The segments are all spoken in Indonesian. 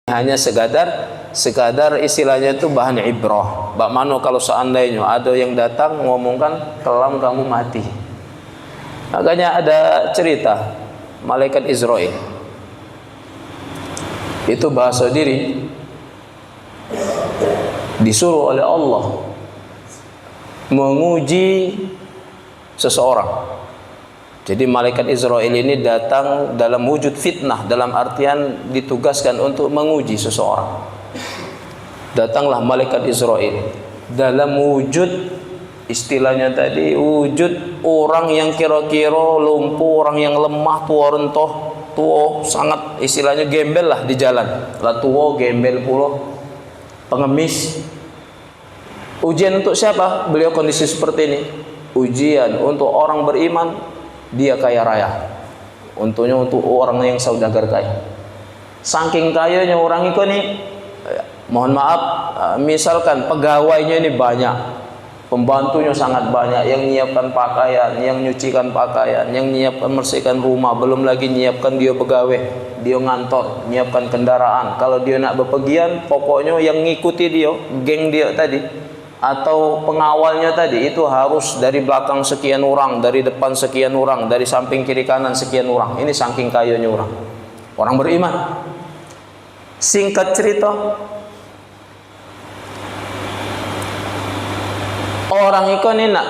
hanya sekadar istilahnya itu bahan ibrah. Bak mano kalau seandainya ada yang datang ngomongkan kelam kamu mati. Makanya ada cerita malaikat Israel itu bahasa diri disuruh oleh Allah menguji seseorang. Jadi malaikat Israel ini datang dalam wujud fitnah, dalam artian ditugaskan untuk menguji seseorang. Datanglah malaikat Israel dalam wujud istilahnya tadi wujud orang yang kira-kira lumpuh, orang yang lemah, tua rentoh, tua sangat istilahnya gembel lah di jalan. Lah tua gembel pula, pengemis. Ujian untuk siapa? Beliau kondisi seperti ini. Ujian untuk orang beriman, dia kaya raya. Untungnya untuk orang yang saudagar kaya. Saking kayanya orang itu nih, mohon maaf, misalkan pegawainya ini banyak, pembantunya sangat banyak, yang nyiapkan pakaian, yang nyucikan pakaian, yang nyiapkan bersihkan rumah, belum lagi nyiapkan dia pegawai, dia ngantor, nyiapkan kendaraan. Kalau dia nak bepergian, pokoknya yang ngikuti dia, geng dia tadi atau pengawalnya tadi itu harus dari belakang sekian orang, dari depan sekian orang, dari samping kiri kanan sekian orang. Ini saking kayanya orang beriman. Singkat cerita, orang itu ini nak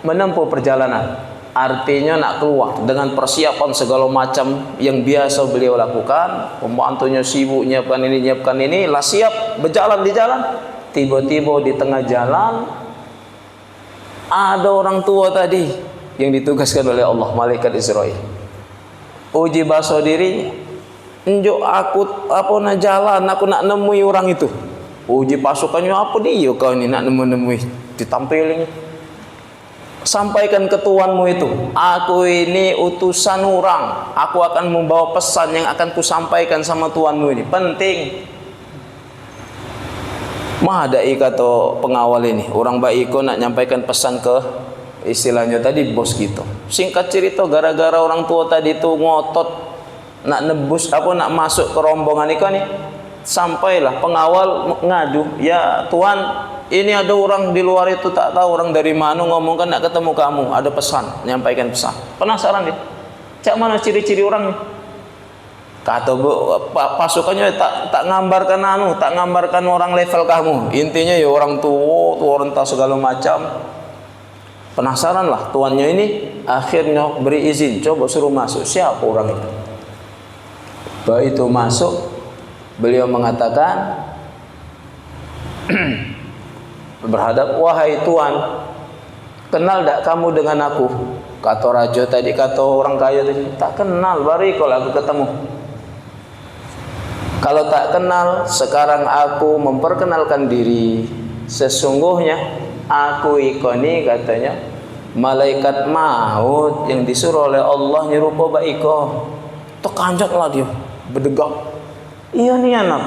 menempuh perjalanan, artinya nak keluar dengan persiapan segala macam yang biasa beliau lakukan. Pembantunya sibuk nyiapkan ini, lah siap berjalan di jalan. Tiba-tiba di tengah jalan ada orang tua tadi yang ditugaskan oleh Allah, malaikat Israel. Uji bahasa diri, enjuk aku apa nak jalan, aku nak nemui orang itu. Uji pasukannya apa dia kau ini nak nemui, ditampilin. Sampaikan ke tuanmu itu, aku ini utusan orang, aku akan membawa pesan yang akan kusampaikan sama tuanmu ini, penting. Mah ada kata pengawal ini, orang baik nak nyampaikan pesan ke istilahnya tadi bos gitu. Singkat cerita, gara-gara orang tua tadi itu ngotot nak nebus apa nak masuk ke rombongan ikan nih, sampailah pengawal ngadu, ya tuan, ini ada orang di luar itu tak tahu orang dari mana ngomongkan nak ketemu kamu, ada pesan, nyampaikan pesan. Penasaran dia, cak mana ciri-ciri orang nih? Kata pasukannya tak ngambarkan tak ngambarkan orang level kamu. Intinya ya orang tua renta segala macam. Penasaran lah tuannya ini, akhirnya beri izin, coba suruh masuk. Siapa orang itu? Begitu masuk, beliau mengatakan berhadap, wahai tuan, kenal tak kamu dengan aku? Kata raja tadi, kata orang kaya tadi, tak kenal, baru kalau aku ketemu. Kalau tak kenal, sekarang aku memperkenalkan diri. Sesungguhnya aku ikoni, katanya, malaikat maut yang disuruh oleh Allah nyerupa baiko. Terkanjaklah dia, berdegak. Iya nih anak,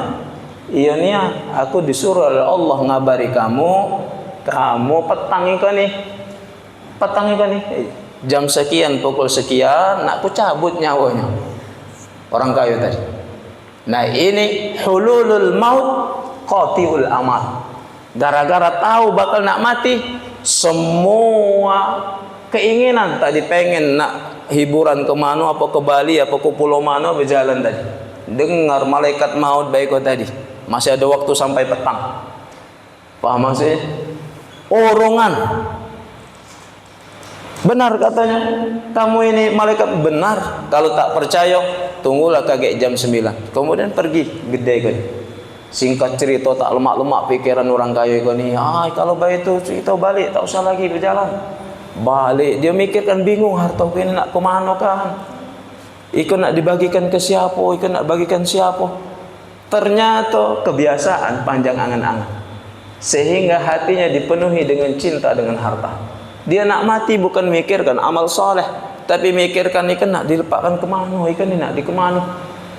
iya nih, aku disuruh oleh Allah ngabari kamu petang ikoni, jam sekian, pukul sekian, nak ku cabut nyawanya. Orang kaya tadi. Nah ini hululul maut qati'ul amal. Gara-gara tahu bakal nak mati, semua keinginan tadi pengen nak hiburan ke mana, apa ke Bali, apa ke pulau mana, berjalan tadi. Dengar malaikat maut baik tadi, masih ada waktu sampai petang. Paham maksudnya? Orongan. Benar katanya, kamu ini malaikat, benar. Kalau tak percaya, tunggulah kaget jam 9. Kemudian pergi, gede kan. Singkat cerita, tak lemak-lemak pikiran orang kaya kan ni. Kalau baik itu kita balik, tak usah lagi berjalan. Balik, dia mikirkan bingung, harta ini nak ke mana kan? Ikut nak dibagikan ke siapa? Ikut nak bagikan siapa? Ternyata kebiasaan panjang angan-angan, sehingga hatinya dipenuhi dengan cinta dengan harta. Dia nak mati bukan mikirkan amal soleh, tapi mikirkan ikan nak dilepaskan ke mana, ikan ni nak di ke mana.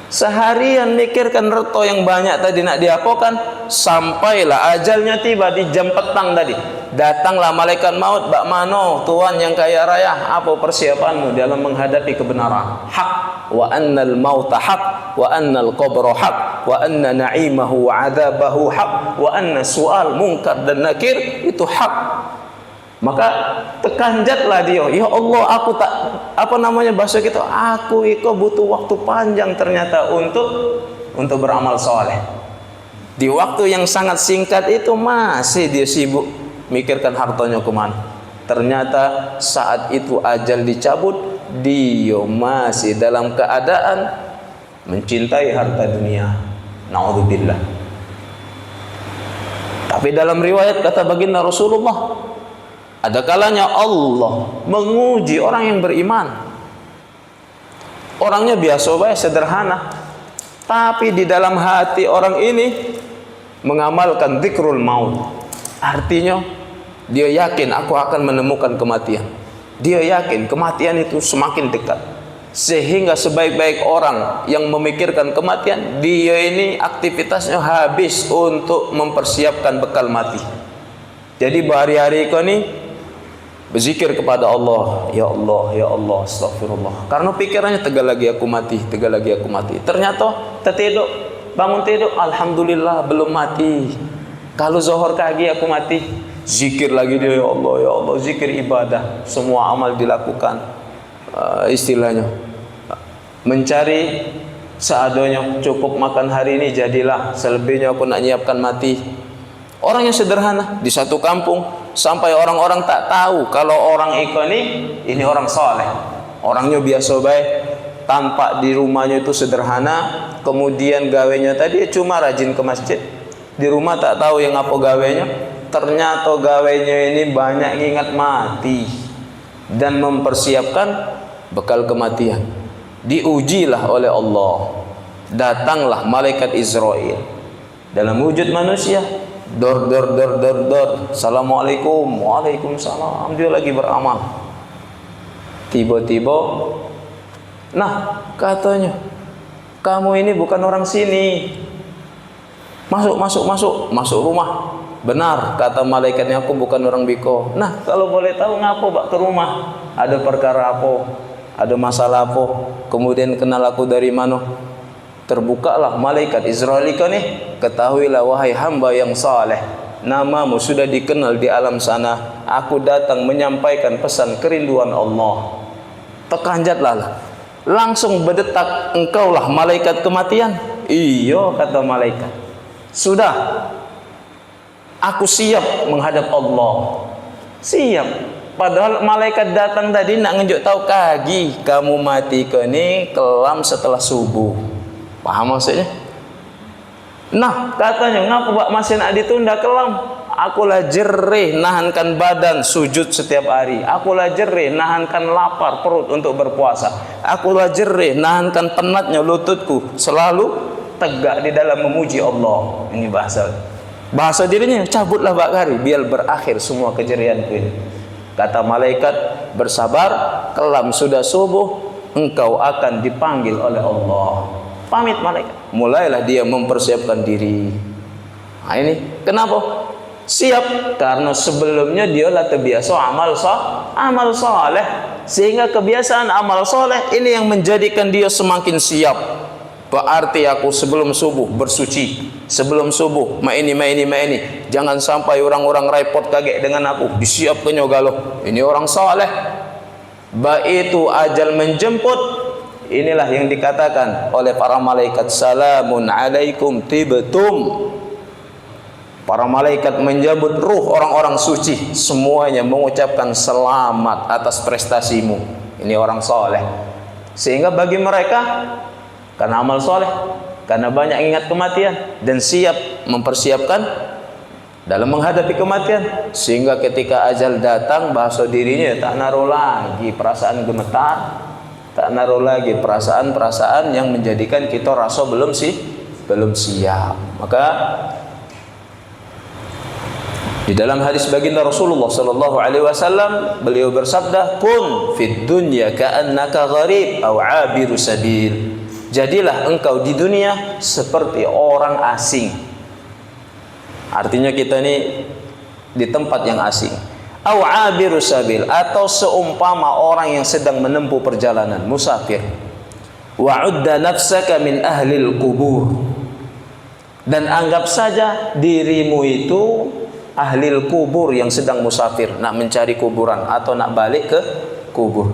Seharian mikirkan reto yang banyak tadi nak diapokan, sampailah ajalnya tiba di jam petang tadi. Datanglah malaikat maut, bak mano Tuhan yang kaya raya, apa persiapanmu dalam menghadapi kebenaran? Hak, wa annal mauta hak, wa annal qabra hak, wa anna na'imahu wa adzabahu hak, wa anna su'al munkar dan nakir itu hak. Maka tekanjatlah dia, ya Allah, aku tak bahasa kita, aku iko butuh waktu panjang ternyata untuk beramal soleh. Di waktu yang sangat singkat itu masih dia sibuk mikirkan hartanya kemana. Ternyata saat itu ajal dicabut, dia masih dalam keadaan mencintai harta dunia. Naudzubillah. Tapi dalam riwayat kata baginda Rasulullah, ada kalanya Allah menguji orang yang beriman. Orangnya biasa baik, sederhana, tapi di dalam hati orang ini mengamalkan dzikrul maut. Artinya dia yakin aku akan menemukan kematian. Dia yakin kematian itu semakin dekat. Sehingga sebaik-baik orang yang memikirkan kematian, dia ini aktivitasnya habis untuk mempersiapkan bekal mati. Jadi berhari-hari kau ini berzikir kepada Allah, ya Allah, ya Allah, astagfirullah. Karena pikirannya tegal lagi aku mati, tegal lagi aku mati. Ternyata tertidur, bangun tidur, alhamdulillah belum mati. Kalau zuhur kaki aku mati, zikir lagi dia, ya Allah, ya Allah, zikir ibadah, semua amal dilakukan. Istilahnya mencari seadanya, cukup makan hari ini jadilah, selebihnya aku nak nyiapkan mati. Orang yang sederhana di satu kampung, sampai orang-orang tak tahu kalau orang ini orang soleh. Orangnya biasa baik, tampak di rumahnya itu sederhana, kemudian gawenya tadi cuma rajin ke masjid. Di rumah tak tahu yang apa gawenya. Ternyata gawenya ini banyak ingat mati dan mempersiapkan bekal kematian. Diujilah oleh Allah. Datanglah malaikat Israel dalam wujud manusia. Dor. Assalamualaikum. Waalaikumsalam. Dia lagi beramal. Tiba-tiba, nah katanya, kamu ini bukan orang sini. Masuk rumah. Benar kata malaikatnya, aku bukan orang Biko. Nah kalau boleh tahu ngapo bak ke rumah? Ada perkara apa? Ada masalah apa? Kemudian kenal aku dari mana? Terbukalah malaikat Israel nih, ketahuilah wahai hamba yang saleh, namamu sudah dikenal di alam sana. Aku datang menyampaikan pesan kerinduan Allah. Tekanjatlah, langsung berdetak, engkaulah malaikat kematian. Iya kata malaikat, sudah, aku siap menghadap Allah. Siap. Padahal malaikat datang tadi nak ngejuk tahu kagi kamu mati ke ni kelam setelah subuh. Paham maksudnya? Nah katanya, ngapa bak masih nak ditunda kelam? Akulah jerih nahankan badan sujud setiap hari. Akulah jerih nahankan lapar perut untuk berpuasa. Akulah jerih nahankan penatnya lututku selalu tegak di dalam memuji Allah. Ini bahasa dirinya, cabutlah bak hari biar berakhir semua kejerihanku ini. Kata malaikat, bersabar, kelam sudah subuh, engkau akan dipanggil oleh Allah. Pamit malaikat. Mulailah dia mempersiapkan diri. Nah ini kenapa? Siap, karena sebelumnya dia lah terbiasa amal soleh. Sehingga kebiasaan amal soleh ini yang menjadikan dia semakin siap. Berarti aku sebelum subuh bersuci, sebelum subuh ini. Jangan sampai orang-orang repot kaget dengan aku. Disiapkannya galuh. Ini orang soleh. Baitu ajal menjemput. Inilah yang dikatakan oleh para malaikat, salamun alaikum tibtum. Para malaikat menjemput ruh orang-orang suci, semuanya mengucapkan selamat atas prestasimu. Ini orang soleh. Sehingga bagi mereka, karena amal soleh, karena banyak ingat kematian dan siap mempersiapkan dalam menghadapi kematian, sehingga ketika ajal datang, bahasa dirinya tak naruh lagi perasaan gemetar, tak naruh lagi perasaan-perasaan yang menjadikan kita rasa belum siap. Maka di dalam hadis baginda Rasulullah sallallahu alaihi wasallam, beliau bersabda, "Kun fid dunya ka'annaka gharib aw 'abiru sabil." Jadilah engkau di dunia seperti orang asing. Artinya kita ini di tempat yang asing. Au abiru sabil, atau seumpama orang yang sedang menempuh perjalanan, musafir. Wa udda nafsaka min ahlil kubur, dan anggap saja dirimu itu ahlil kubur yang sedang musafir, nak mencari kuburan atau nak balik ke kubur.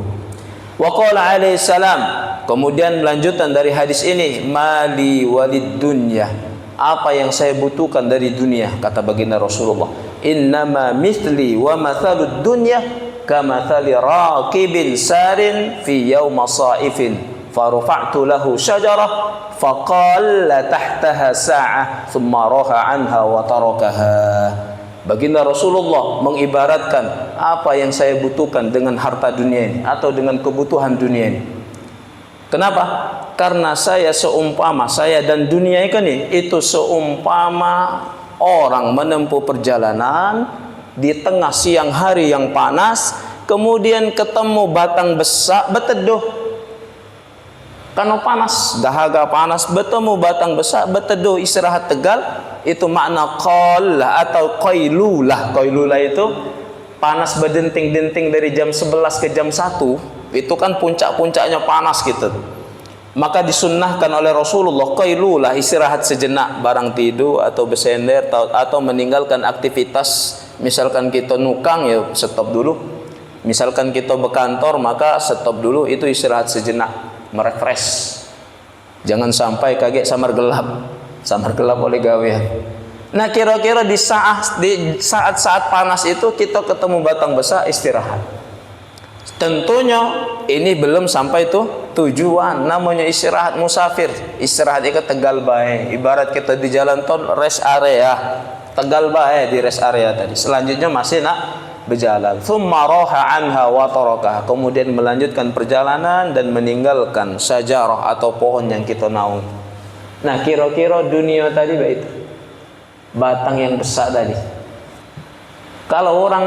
Wa qala alaihi salam, kemudian lanjutan dari hadis ini, mali walid dunya, apa yang saya butuhkan dari dunia, kata baginda Rasulullah, innama mithli wa mathalud dunya kamathali raqibin sarin fi yawma sa'ifin farafa'tu lahu syajarah faqalla tahtaha sa'ah thumma raha anha wa tarakaha. Baginda Rasulullah mengibaratkan apa yang saya butuhkan dengan harta dunia ini atau dengan kebutuhan dunia ini. Kenapa? Karena saya dan dunia ini itu seumpama orang menempuh perjalanan di tengah siang hari yang panas, kemudian ketemu batang besak beteduh. Karena panas, dahaga panas, bertemu batang besak, berteduh, istirahat tegal. Itu makna qalla atau qailulah. Qailulah itu panas berdenting-denting dari jam 11 ke jam 1. Itu kan puncak-puncaknya panas gitu. Maka disunnahkan oleh Rasulullah qailulah, istirahat sejenak, barang tidur atau bersender atau meninggalkan aktivitas. Misalkan kita nukang, ya stop dulu. Misalkan kita berkantor, maka stop dulu, itu istirahat sejenak, merefresh. Jangan sampai kaget samar gelap oleh gawean. Nah, kira-kira di saat-saat panas itu kita ketemu batang besak, istirahat. Tentunya ini belum sampai tujuan, namanya istirahat musafir. Istirahat itu Tegal bae. Ibarat kita di jalan tol rest area, Tegal bae di rest area tadi. Selanjutnya masih nak berjalan. Tsumma raha anha wa tarakaha. Kemudian melanjutkan perjalanan dan meninggalkan syajarah atau pohon yang kita naungi. Nah, kira-kira dunia tadi baik, batang yang besar tadi. Kalau orang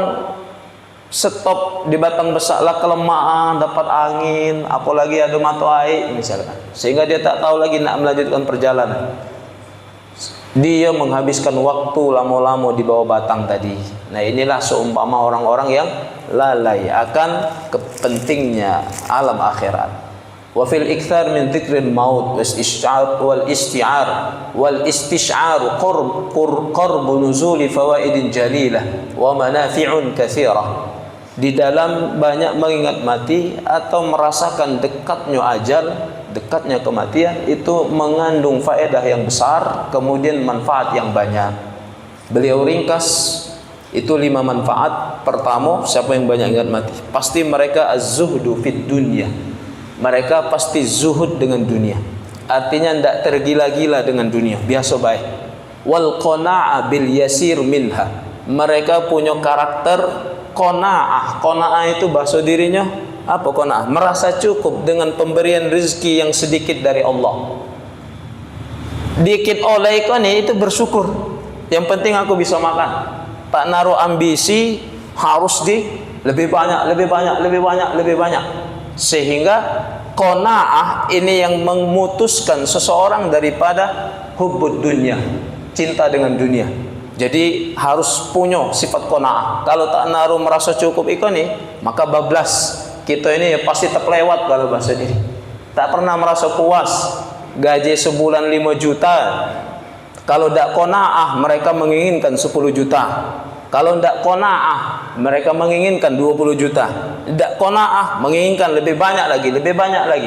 stop di batang besar lah, kelemahan, dapat angin, apalagi ada mata air misalkan, sehingga dia tak tahu lagi nak melanjutkan perjalanan. Dia menghabiskan waktu lama-lama di bawah batang tadi. Nah, inilah seumpama orang-orang yang lalai akan pentingnya alam akhirat. Wa fil ikthar min dzikril maut wal istish'ar qurb nuzuli fawaidin jalilah wa manafi'un katsirah. Di dalam banyak mengingat mati atau merasakan dekatnya ajal, dekatnya kematian, itu mengandung faedah yang besar, kemudian manfaat yang banyak. Beliau ringkas itu 5 manfaat. Pertama, siapa yang banyak ingat mati, pasti mereka az-zuhdu fid dunya. Mereka pasti zuhud dengan dunia. Artinya tidak tergila-gila dengan dunia, biasa baik. Wal qana'a bil yasir minha. Mereka punya karakter qanaah. Qanaah itu bahasa dirinya apa qanaah? Merasa cukup dengan pemberian rezeki yang sedikit dari Allah. Dikit oleh ini itu bersyukur. Yang penting aku bisa makan. Tak naruh ambisi harus lebih banyak. Sehingga qanaah ini yang memutuskan seseorang daripada hubbud dunya, cinta dengan dunia. Jadi harus punya sifat qanaah. Kalau tak naruh merasa cukup ikon maka bablas. Kita ini ya pasti terlewat kalau bahasa diri. Tak pernah merasa puas. Gaji sebulan 5 juta. Kalau tak qanaah mereka menginginkan 10 juta. Kalau tidak qanaah, mereka menginginkan 20 juta. Tidak qanaah, menginginkan lebih banyak lagi.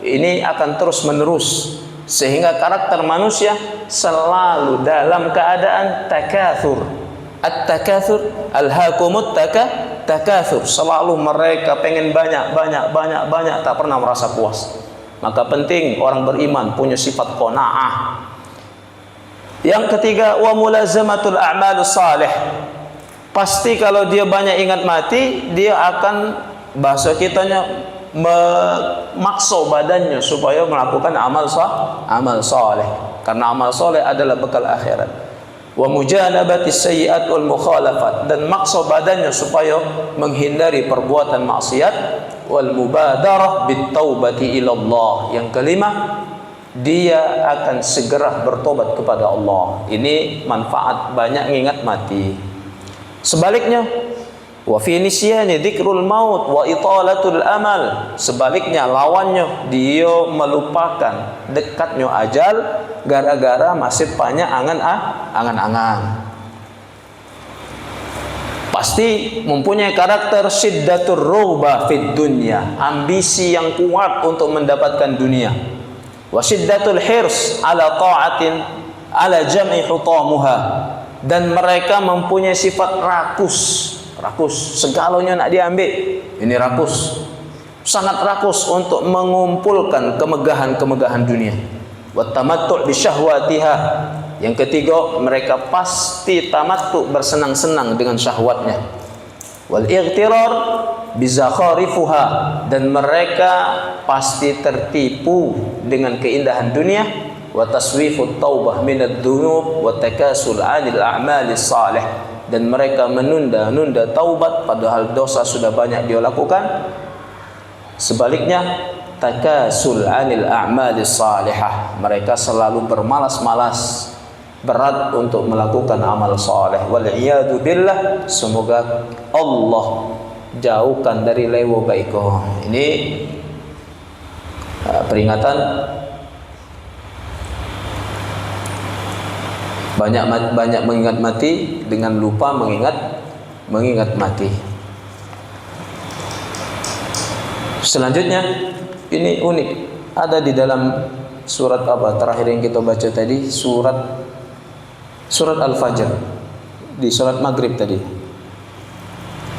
Ini akan terus menerus. Sehingga karakter manusia selalu dalam keadaan takatsur. At-takatsur, alhaakumut takatsur. Selalu mereka pengen banyak, tak pernah merasa puas. Maka penting orang beriman punya sifat qanaah. Yang ketiga, wa mulazamatul a'malus salih. Pasti kalau dia banyak ingat mati, dia akan bahasa kitanya memaksa badannya supaya melakukan amal saleh. Karena amal saleh adalah bekal akhirat. wa mujanabatis sayyi'at wal mukhalafat, dan maksa badannya supaya menghindari perbuatan maksiat, wal mubadarah bit taubati ila Allah. Yang kelima, dia akan segera bertobat kepada Allah. Ini manfaat banyak mengingat mati. Sebaliknya, wa fi nisyani dzikrul maut wa italatul amal. Sebaliknya, lawannya, dia melupakan dekatnya ajal gara-gara masih banyak angan-angan. Pasti mempunyai karakter syiddatur rughbah fid dunya, ambisi yang kuat untuk mendapatkan dunia. Wa syiddatul hirs ala ta'atin ala jam'i hutamuha, dan mereka mempunyai sifat rakus, segalanya nak diambil. Ini rakus, sangat rakus untuk mengumpulkan kemegahan dunia. Wa tamattu' bi syahwatiha. Yang ketiga, mereka pasti tamattu, bersenang-senang dengan syahwatnya. Wal ightirar bi zakharifuha, dan mereka pasti tertipu dengan keindahan dunia. Wa taswifut taubah minad dzunub wa takasul 'anil a'malis salih, dan mereka menunda-nunda taubat padahal dosa sudah banyak dia lakukan. Sebaliknya, takasul 'anil a'malis salihah, mereka selalu bermalas-malas, berat untuk melakukan amal saleh. Wal iyadu billah, semoga Allah jauhkan dari lewo baiko. Ini peringatan banyak mengingat mati dengan lupa mengingat mati. Selanjutnya, ini unik, ada di dalam surat apa terakhir yang kita baca tadi, surat Al-Fajr, di surat Maghrib tadi.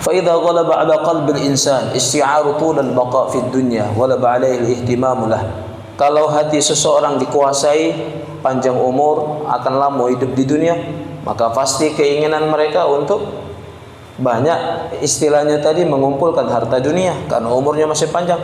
Fa idza ghalaba 'ala qalbil insan isti'aru tulal baqa' fid dunya ghalaba 'alaihi al-ihtimam lah. Kalau hati seseorang dikuasai panjang umur, akan lama hidup di dunia, maka pasti keinginan mereka untuk banyak, istilahnya tadi, mengumpulkan harta dunia karena umurnya masih panjang.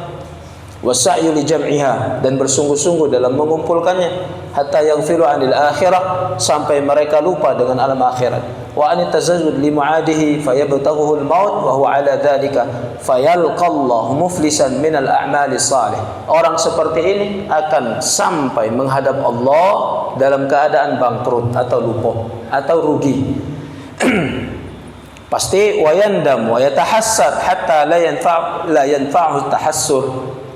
Wasa'yu li jam'iha, dan bersungguh-sungguh dalam mengumpulkannya, hatta yaghfilu 'anil akhirah, sampai mereka lupa dengan alam akhirat. Wa an tazazzud li mu'adihi fayabtaghuhu al-maut wa huwa 'ala dzalika fayalqallahu muflisan min al-a'mali salih. Orang seperti ini akan sampai menghadap Allah dalam keadaan bangkrut atau lupa atau rugi. Pasti wa yandam wa yatahassar hatta la yanfa'u tahassur.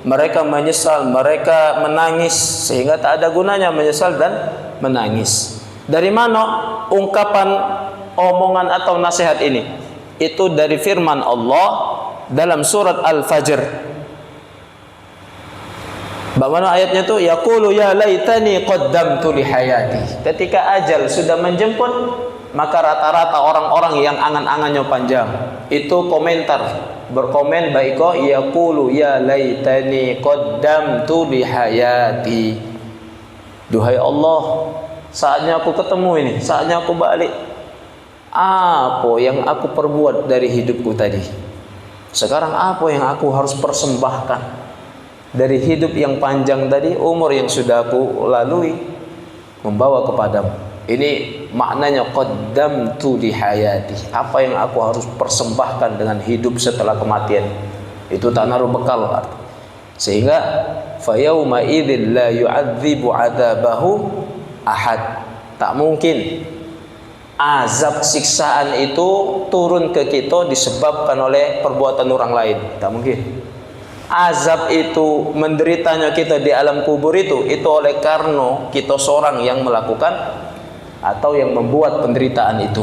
Mereka menyesal, mereka menangis, sehingga tak ada gunanya menyesal dan menangis. Dari mana ungkapan, omongan atau nasihat ini? Itu dari firman Allah dalam surat Al-Fajr. Bagaimana ayatnya itu? Yaqulu ya laitani qaddamtu li hayati. Ketika ajal sudah menjemput, maka rata-rata orang-orang yang angan-angannya panjang itu berkomen baiko, yaqulu ya laitani qaddamtu li hayati. Duhai Allah, saatnya aku ketemu ini, saatnya aku balik. Apa yang aku perbuat dari hidupku tadi? Sekarang apa yang aku harus persembahkan dari hidup yang panjang tadi, umur yang sudah aku lalui, membawa kepadamu. Ini maknanya qaddamtu li hayati. Apa yang aku harus persembahkan dengan hidup setelah kematian. Itu tak naruh bekal. Sehingga fa yauma idzil la yu'adzibu 'adzabahu ahad. Tak mungkin azab siksaan itu turun ke kita disebabkan oleh perbuatan orang lain. Tak mungkin. Azab itu, menderitanya kita di alam kubur itu oleh karena kita seorang yang melakukan atau yang membuat penderitaan itu.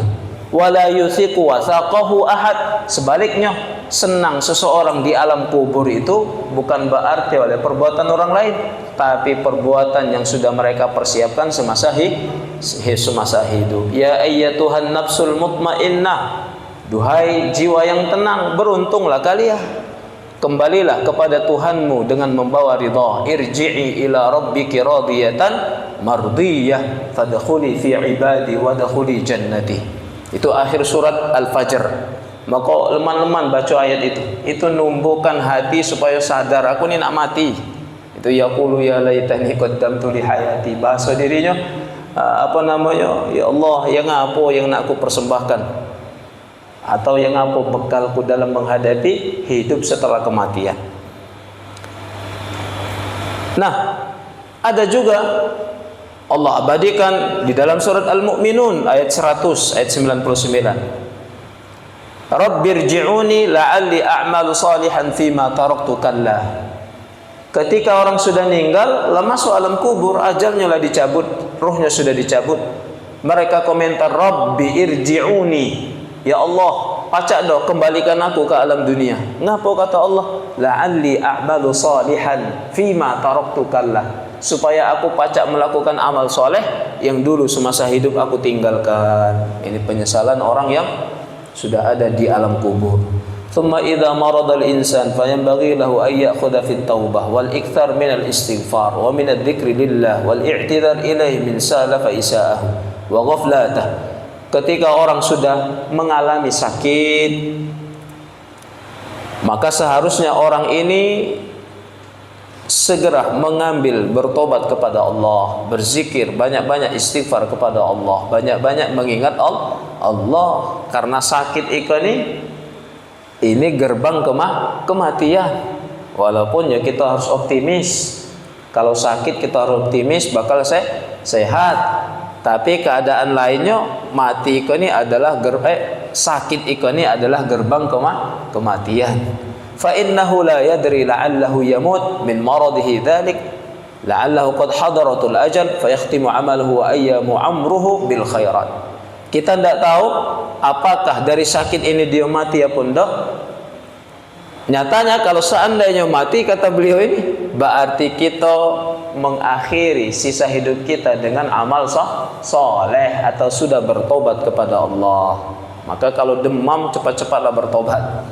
Wala yusiqu wasaqahu ahad. Sebaliknya, senang seseorang di alam kubur itu bukan berarti oleh perbuatan orang lain, tapi perbuatan yang sudah mereka persiapkan semasa hidup. Ya ayyatuhan nafsul mutmainnah, duhai jiwa yang tenang, beruntunglah kalian. Kembalilah kepada Tuhanmu dengan membawa ridha. Irji'i ila rabbiki radiyatan mardiyah fadkhuli fi ibadi wadkhuli jannati. Itu akhir surat Al-Fajr. Maka leman-leman baca ayat itu. Itu numbuhkan hati supaya sadar, aku ni nak mati. Itu yaqulu ya laitani qaddamtu li hayati. Bahasa dirinya, Ya Allah, yang apa yang nak aku persembahkan, atau yang apa bekalku dalam menghadapi hidup setelah kematian. Nah, ada juga Allah abadikan di dalam surat Al-Mu'minun ayat 100, ayat 99. Rabbirji'uni la'alli a'malu salihan fima taraktu kalla. Ketika orang sudah meninggal, masuk alam kubur, ajalnya lah dicabut, ruhnya sudah dicabut. Mereka komentar, Rabbi irji'uni, ya Allah, pacak doh kembalikan aku ke alam dunia. Ngapa kata Allah? La'alli a'malu salihan fima taraktu kalla, supaya aku pacak melakukan amal soleh yang dulu semasa hidup aku tinggalkan. Ini penyesalan orang yang sudah ada di alam kubur. Thumma idza marada al-insan fayanbaghi lahu an ya'khudha fi at-taubah wal ikthar min al-istighfar wa min adh-dhikri lillah wal i'tidhar ilayhi min salafa isa'ahu wa ghaflatah. Ketika orang sudah mengalami sakit, maka seharusnya orang ini segera mengambil bertobat kepada Allah, berzikir, banyak-banyak istighfar kepada Allah, banyak-banyak mengingat Allah, karena sakit ini gerbang kematian. Walaupun ya kita harus optimis, kalau sakit kita harus optimis bakal sehat. Tapi keadaan lainnya, mati ini adalah sakit ini adalah gerbang kematian. Fa innahu la yadri la'allahu yamut min maradihi dzalik, la'allahu qad hadaratul ajal fa yakhtimu 'amaluhu wa ayyamu 'amruhu bil khairat. Kita tidak tahu apakah dari sakit ini dia mati apa enggak. Nyatanya kalau seandainya mati, kata beliau ini, berarti kita mengakhiri sisa hidup kita dengan amal soleh atau sudah bertobat kepada Allah. Maka kalau demam, cepat-cepatlah bertobat.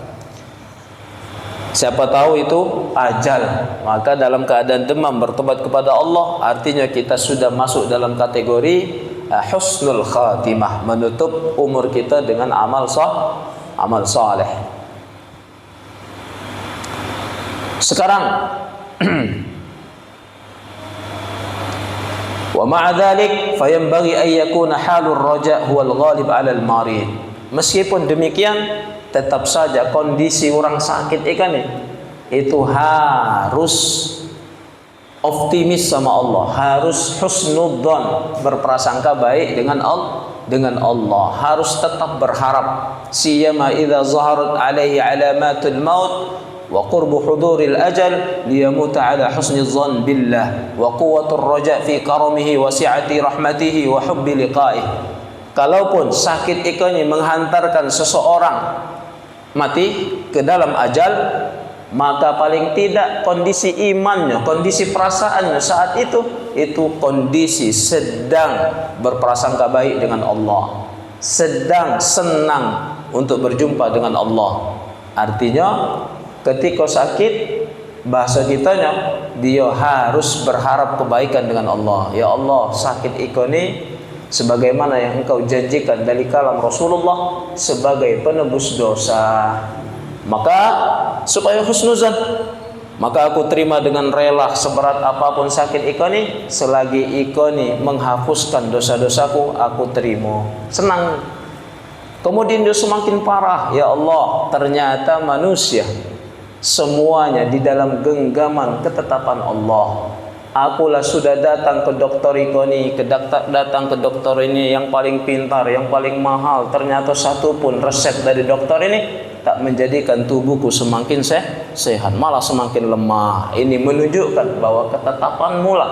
Siapa tahu itu ajal. Maka dalam keadaan demam bertobat kepada Allah, artinya kita sudah masuk dalam kategori husnul khatimah, menutup umur kita dengan amal saleh. Sekarang wa ma'a dzalik fayanbaghi an yakuna halur raja' huwal ghalib 'alal marid. Meskipun demikian, tetap saja kondisi orang sakit itu harus optimis sama Allah, harus husnudzon, berprasangka baik dengan Allah, harus tetap berharap. Siyama idza zaharat alaihi alamatul maut wa qurbu huduril ajal liyamuta ala husnidzon billah wa quwwatur raja fi karamihi wa si'ati rahmatihi wa hubbi liqa'ih. Kalaupun sakit ini menghantarkan seseorang mati ke dalam ajal, maka paling tidak kondisi imannya, kondisi perasaannya saat itu kondisi sedang berprasangka baik dengan Allah, sedang senang untuk berjumpa dengan Allah. Artinya ketika sakit, bahasa kitanya, dia harus berharap kebaikan dengan Allah. Ya Allah, sakit ini sebagaimana yang engkau janjikan dari kalam Rasulullah sebagai penebus dosa. Maka supaya husnuzan, maka aku terima dengan rela seberat apapun sakit ikoni, selagi ikoni menghapuskan dosa-dosaku, aku terima, senang. Kemudian dia semakin parah, ya Allah, ternyata manusia semuanya di dalam genggaman ketetapan Allah. Akulah sudah datang ke dokter ikoni, datang ke dokter ini yang paling pintar, yang paling mahal, ternyata satu pun resep dari dokter ini tak menjadikan tubuhku semakin sehat, malah semakin lemah. Ini menunjukkan bahwa ketetapan mula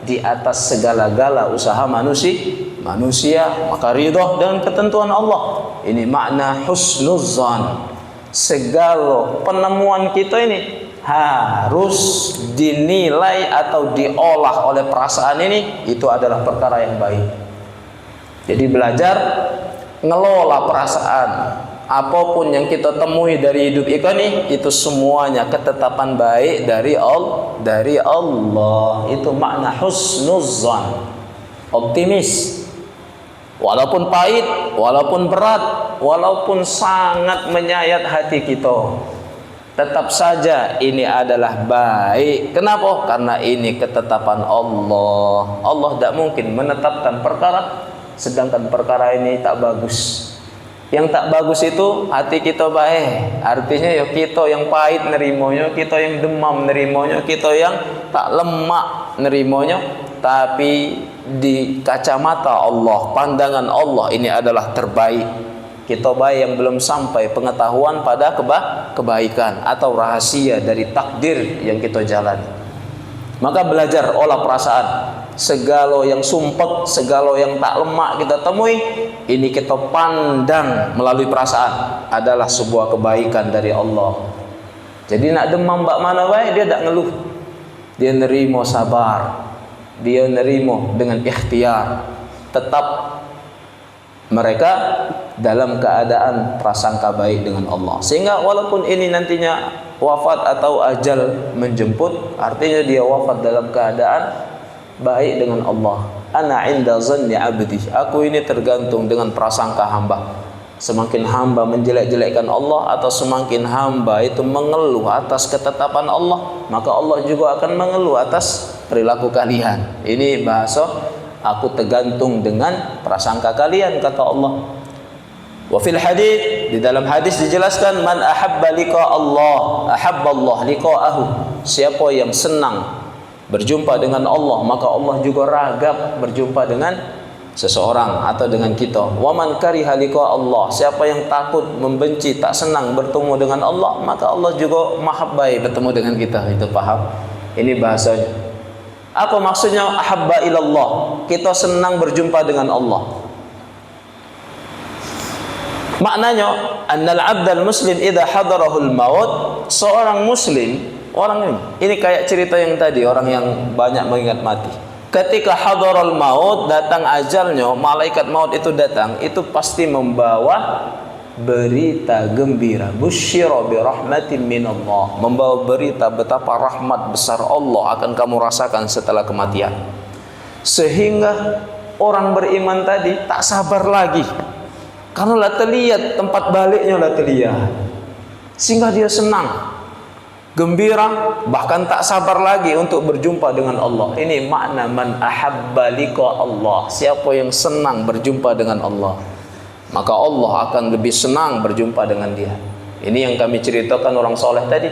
di atas segala-gala usaha manusia, maka ridho dengan ketentuan Allah. Ini makna husnudzan. Segala penemuan kita ini harus dinilai atau diolah oleh perasaan ini, itu adalah perkara yang baik. Jadi belajar ngelola perasaan. Apapun yang kita temui dari hidup ini, itu semuanya ketetapan baik dari Allah. Itu makna husnudzan, optimis. Walaupun pahit, walaupun berat, walaupun sangat menyayat hati kita, Tetap saja ini adalah baik. Kenapa? Karena ini ketetapan Allah. Allah tidak mungkin menetapkan perkara sedangkan perkara ini tak bagus. Yang tak bagus itu hati kita baik. Artinya ya kita yang pahit nerimonya, kita yang demam nerimonya, kita yang tak lemak nerimonya. Tapi di kacamata Allah, pandangan Allah, ini adalah terbaik. Kita baik yang belum sampai pengetahuan pada kebaikan atau rahasia dari takdir yang kita jalani. Maka belajar olah perasaan. Segala yang sumpek, segala yang tak lemak kita temui, ini kita pandang melalui perasaan adalah sebuah kebaikan dari Allah. Jadi nak demam bak mana baik, dia tak ngeluh. Dia nerimo sabar. Dia nerimo dengan ikhtiar. Tetap mereka dalam keadaan prasangka baik dengan Allah. Sehingga walaupun ini nantinya wafat atau ajal menjemput, artinya dia wafat dalam keadaan baik dengan Allah. Ana inda zanni abdi. Aku ini tergantung dengan prasangka hamba. Semakin hamba menjelek-jelekkan Allah atau semakin hamba itu mengeluh atas ketetapan Allah, maka Allah juga akan mengeluh atas perilaku kalian. Ini bahasa aku tergantung dengan prasangka kalian, kata Allah. Wa fil hadits, di dalam hadis dijelaskan, man ahabba liqa Allah, ahabba Allah liqa'ahu. Siapa yang senang berjumpa dengan Allah, maka Allah juga ragap berjumpa dengan seseorang atau dengan kita. Wa man kariha liqa Allah, siapa yang takut, membenci, tak senang bertemu dengan Allah, maka Allah juga mahabbai bertemu dengan kita. Itu paham? Ini bahasanya. Apa maksudnya ahabba ilallah? Kita senang berjumpa dengan Allah. Maknanya annal 'abdal muslim idza hadarahul maut, seorang muslim, orang ini kayak cerita yang tadi, orang yang banyak mengingat mati. Ketika hadarul maut, datang ajalnya, malaikat maut itu datang, itu pasti membawa berita gembira, busyira bi rahmatin minallah, membawa berita betapa rahmat besar Allah akan kamu rasakan setelah kematian. Sehingga orang beriman tadi tak sabar lagi, karena lah terlihat tempat baliknya, lah terlihat, sehingga dia senang, gembira, bahkan tak sabar lagi untuk berjumpa dengan Allah. Ini makna man ahabba liqa Allah. Siapa yang senang berjumpa dengan Allah, maka Allah akan lebih senang berjumpa dengan dia. Ini yang kami ceritakan orang soleh tadi.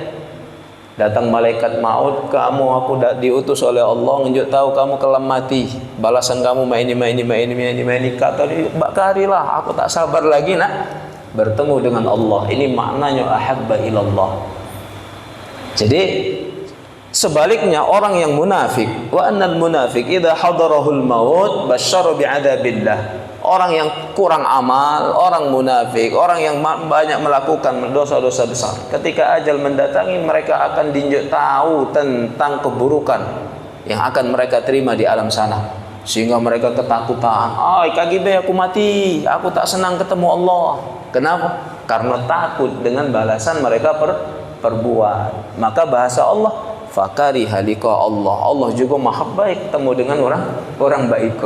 Datang malaikat maut, kamu aku diutus oleh Allah nunjuk tahu kamu kelam mati. Balasan kamu ini. Kata dia, bakarilah, aku tak sabar lagi nak bertemu dengan Allah. Ini maknanya ahabba ilallah. Jadi sebaliknya orang yang munafik, wa annal munafik idza hadarahul maut basyara bi'adabillah. Orang yang kurang amal, orang munafik, orang yang banyak melakukan dosa-dosa besar, ketika ajal mendatangi mereka akan diinjak tahu tentang keburukan yang akan mereka terima di alam sana, sehingga mereka ketakutan. Kaki be aku mati, aku tak senang ketemu Allah. Kenapa? Karena takut dengan balasan mereka perbuat. Maka bahasa Allah fakari halika Allah. Allah juga maha baik ketemu dengan orang baik.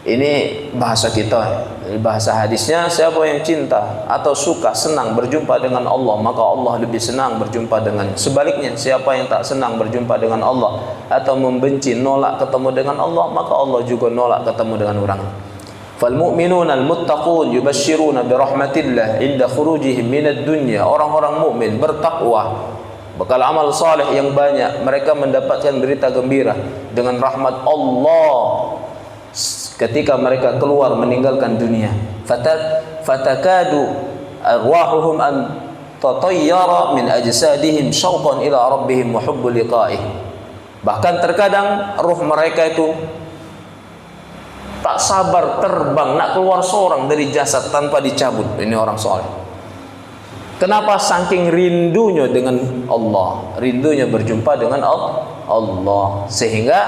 Ini bahasa kita. Bahasa hadisnya, siapa yang cinta atau suka, senang berjumpa dengan Allah, maka Allah lebih senang berjumpa dengan. Sebaliknya, siapa yang tak senang berjumpa dengan Allah atau membenci, nolak ketemu dengan Allah, maka Allah juga nolak ketemu dengan orang. Fal mu'minuna al-muttaqun yubasyiruna bi rahmatillah inda khurujihim minad dunya. Orang-orang mukmin bertakwa, bekal amal saleh yang banyak, mereka mendapatkan berita gembira dengan rahmat Allah ketika mereka keluar meninggalkan dunia. Fatakadu arwahuhum an tatayyara min ajsadihim syauqan ila rabbihim wa hubbu liqa'ih. Bahkan terkadang ruh mereka itu tak sabar terbang nak keluar seorang dari jasad tanpa dicabut. Ini orang soleh. Kenapa? Saking rindunya dengan Allah, rindunya berjumpa dengan Allah, sehingga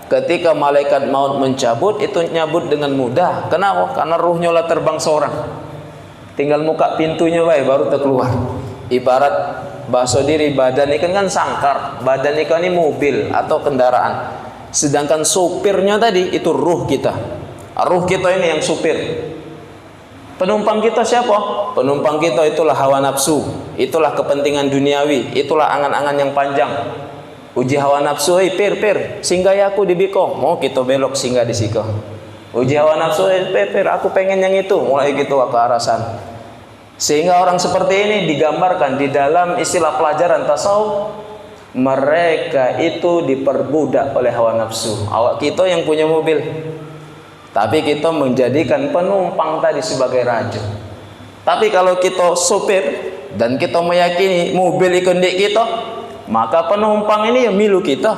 ketika malaikat maut mencabut, itu nyabut dengan mudah. Kenapa? Karena ruhnya lah terbang seorang, tinggal muka pintunya baru terkeluar. Ibarat bahasa diri, badan ikan kan sangkar, badan ikan ini mobil atau kendaraan, sedangkan supirnya tadi itu ruh kita. Ruh kita ini yang supir. Penumpang kita siapa? Penumpang kita itulah hawa nafsu, itulah kepentingan duniawi, itulah angan-angan yang panjang. Uji hawa nafsu, pir, singgah aku di biko, mau kita belok singgah di siko. Uji hawa nafsu, pir, aku pengen yang itu, mulai gitu ke arah sana. Sehingga orang seperti ini digambarkan di dalam istilah pelajaran tasawuf, mereka itu diperbudak oleh hawa nafsu. Awak kita yang punya mobil, tapi kita menjadikan penumpang tadi sebagai raja. Tapi kalau kita sopir dan kita meyakini mobil itu ndik kita, maka penumpang ini ya milu kita.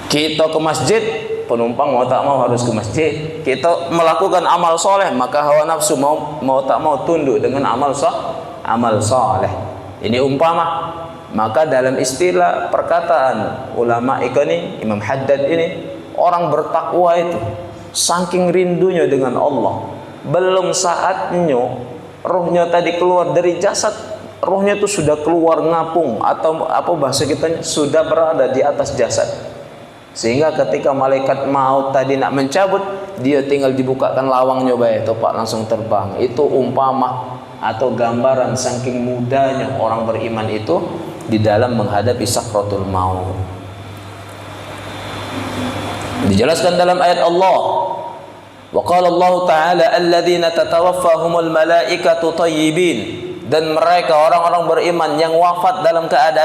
Kita ke masjid, penumpang mau tak mau harus ke masjid. Kita melakukan amal soleh, maka hawa nafsu mau tak mau tunduk dengan amal soleh. Ini umpama. Maka dalam istilah perkataan ulama ini, Imam Haddad ini, orang bertakwa itu saking rindunya dengan Allah, belum saatnya rohnya tadi keluar dari jasad, rohnya itu sudah keluar ngapung, atau apa bahasa kita, sudah berada di atas jasad. Sehingga ketika malaikat maut tadi nak mencabut, dia tinggal dibukakan lawangnya bae, topak langsung terbang. Itu umpama atau gambaran saking mudanya orang beriman itu di dalam menghadapi sakratul maut. Dijelaskan dalam ayat Allah, wa qala Allah Ta'ala alladzina tatawaffahumul malaikatu thayyibin, dan mereka orang-orang beriman yang wafat dalam keadaan